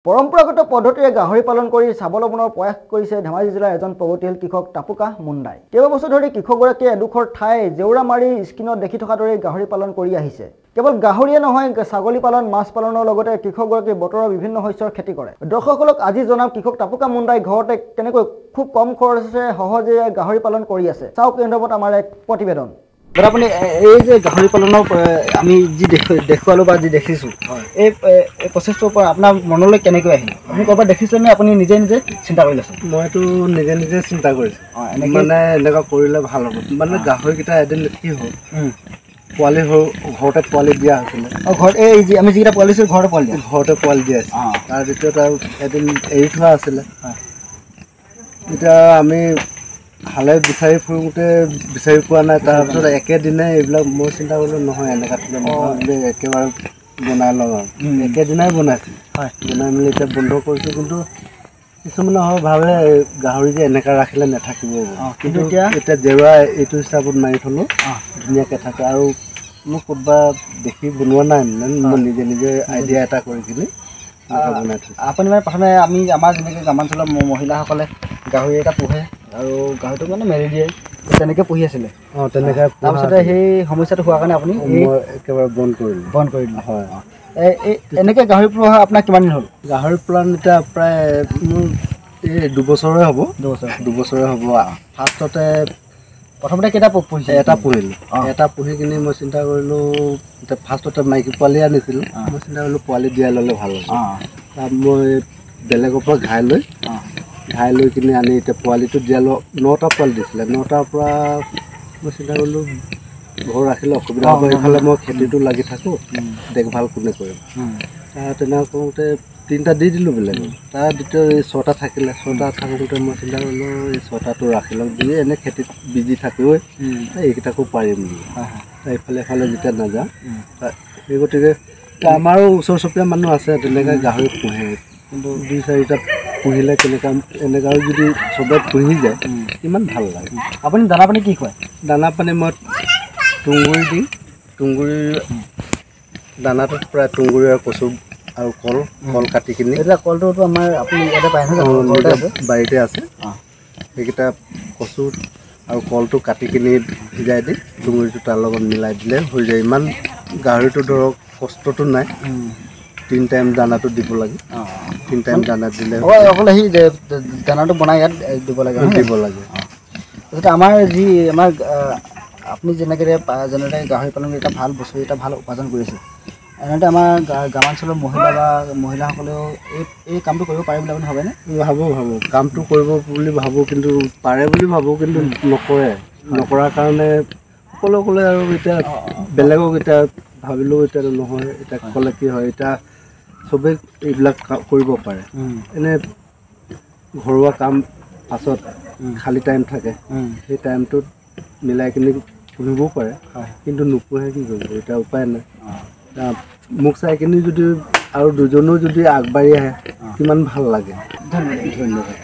পৰম্পৰাগত পদ্ধতিৰে গাহৰি পালন কৰি স্বাৱলম্বনৰ প্ৰয়াস কৰিছে ধেমাজি জিলাৰ এজন প্ৰগতিশীল কৃষক টাপুকা মুণ্ডাই। কেইবছৰ ধৰি কৃষকগৰাকীয়ে এডোখৰ ঠাই জেউৰা মাৰি স্ক্ৰীনত দেখি থকা দৰে গাহৰি পালন কৰি আহিছে। কেৱল গাহৰিয়ে নহয়, ছাগলী পালন, মাছ পালনৰ লগতে কৃষকগৰাকীয়ে বতৰৰ বিভিন্ন শস্যৰ খেতি কৰে। দৰ্শকসকলক আজি জনাম কৃষক টাপুকা মুণ্ডাই ঘৰতে কেনেকৈ খুব কম খৰচে সহজে গাহৰি পালন কৰি আছে। চাওক এই সন্দৰ্ভত আমাৰ এক প্ৰতিবেদন। আপুনি এই যে গাহৰি পালনৰ আমি যি দেখুৱালোঁ বা যি দেখিছোঁ, এই প্ৰচেছটোৰ পৰা আপোনাৰ মনলৈ কেনেকৈ আহিল? আপুনি ক'ৰবাত দেখিছেনে আপুনি নিজে নিজে চিন্তা কৰি লৈছে? মইতো নিজে চিন্তা কৰিছোঁ, মানে এনেকুৱা কৰিলে ভাল হ'ব। মানে গাহৰিকেইটা এদিন কি হ'ল, পোৱালি ঘৰতে পোৱালি দিয়া হৈছিলে। ঘৰত এই যি আমি যিকেইটা পোৱালি দিছোঁ ঘৰতে পোৱালি দিয়া আছিল। তাৰ ভিতৰত আৰু এদিন এৰি থোৱা আছিলে। এতিয়া আমি হালে বিচাৰি ফুৰোঁতে বিচাৰি পোৱা নাই। তাৰপিছত একেদিনাই এইবিলাক মই চিন্তা কৰিলোঁ, নহয় এনেকুৱা বোলে একেবাৰে বনাই লওঁ আৰু একেদিনাই বনাইছোঁ। বনাই মেলি এতিয়া বন্ধ কৰিছোঁ। কিন্তু কিছুমানে ভাবে গাহৰি যে এনেকৈ ৰাখিলে নাথাকিব, কিন্তু এতিয়া জেউৰা এইটো হিচাপত মাৰি থ'লোঁ, ধুনীয়াকৈ থাকে। আৰু মোক ক'ৰবা দেখি বনোৱা নাই, মানে মই নিজে আইডিয়া এটা কৰি কিনি বনাই থৈছোঁ। আপুনি মানে প্ৰথমে আমাৰ যেনেকৈ গ্ৰামাঞ্চলৰ মহিলাসকলে গাহৰি এটা পোহে আৰু গাহৰিটো মানে মেলি দিয়ে, তেনেকৈ পুহি আছিলে। তেনেকৈ তাৰপিছতে সেই সমস্যাটো হোৱাৰ কাৰণে আপুনি মই একেবাৰে বন্ধ কৰি দিলোঁ। হয়, এনেকৈ গাহৰি পোহা আপোনাৰ কিমান দিন হ'ল? গাহৰি পালন এতিয়া প্ৰায় মোৰ এই দুবছৰে হ'ব। দুবছৰে হ'ব। ফাৰ্ষ্টতে প্ৰথমতে কেইটা পুহিছে? এটা পুহিলোঁ। এটা পুহি কিনি মই চিন্তা কৰিলোঁ, এতিয়া ফাৰ্ষ্টতে মাইকী পোৱালি আনিছিলোঁ। মই চিন্তা কৰিলোঁ পোৱালি দিয়াই ল'লে ভাল হ'ব। তাত মই বেলেগৰ পৰা ঘাই লৈ কিনি আনি এতিয়া পোৱালিটো দিয়ালোঁ। 9টা পোৱালি দিছিলে। 9টাৰ পৰা মই চিন্তা কৰিলোঁ ঘৰ ৰাখিলে অসুবিধা হ'ব, এইফালে মই খেতিটো লাগি থাকোঁ, দেখভাল কোনে কৰিম। তেনেকুৱা কৰোঁতে 3টা দি দিলোঁ বেলেগক। তাৰ ভিতৰত এই 6টা থাকিলে। 6টা থাকোঁতে মই চিন্তা কৰিলোঁ এই 6টাটো ৰাখি লওক, যদি এনে খেতিত বিজি থাকিবই, এইকেইটাকো পাৰিম বুলি। এইফালে যেতিয়া নাযাওঁ, সেই গতিকে আমাৰো ওচৰ চুবুৰীয়া মানুহ আছে তেনেকৈ গাহৰি পোহে। কিন্তু 2-4টা পুহিলে এনেকুৱা যদি চবে পুহি যায় কিমান ভাল লাগে। আপুনি দানা পানী কি খুৱায়? দানা পানী মই তুঁহগুৰি দিওঁ। তুঁহগুৰিৰ দানাটোত প্ৰায় তুঁহগুৰি আৰু কচু আৰু কল কাটি কিনি। এইবিলাক কলটোতো আমাৰ আপুনি ইয়াতে পায় নহয়, বাৰীতে আছে। সেইকেইটা কচু আৰু কলটো কাটি কিনি ভিজাই দি তুঁহগুৰিটো তাৰ লগত মিলাই দিলে হৈ যায়। ইমান গাহৰিটো ধৰক কষ্টটো নাই। 3 টাইম দানাটো দিব লাগে। 3 টাইম দানা দিলে অকল সেই দানাটো বনাই ইয়াত দিব লাগে। তাৰপিছতে আমাৰ আপুনি যেনেকৈ গাহৰি পালন এটা ভাল বস্তু, এটা ভাল উপাৰ্জন কৰিছে, এনেতে আমাৰ গ্ৰামাঞ্চলৰ মহিলাসকলেও এই কামটো কৰিব পাৰে বুলি আপুনি ভাবেনে? ভাবোঁ কামটো কৰিব বুলি ভাবোঁ, কিন্তু পাৰে বুলি ভাবোঁ, কিন্তু নকৰে। নকৰাৰ কাৰণে সকলোৱে আৰু এতিয়া বেলেগক এতিয়া ভাবিলেও এতিয়া নহয়। এতিয়া ক'লে কি হয়, এতিয়া চবেই এইবিলাক কৰিব পাৰে। এনে ঘৰুৱা কাম পাছত খালী টাইম থাকে, সেই টাইমটোত মিলাই কিনি পুহিবও পাৰে, কিন্তু নোপোহে কি কৰিব। এতিয়া উপায় নাই। মোক চাই কিনি যদি আৰু দুজনো যদি আগবাঢ়ি আহে কিমান ভাল লাগে। ধন্যবাদ।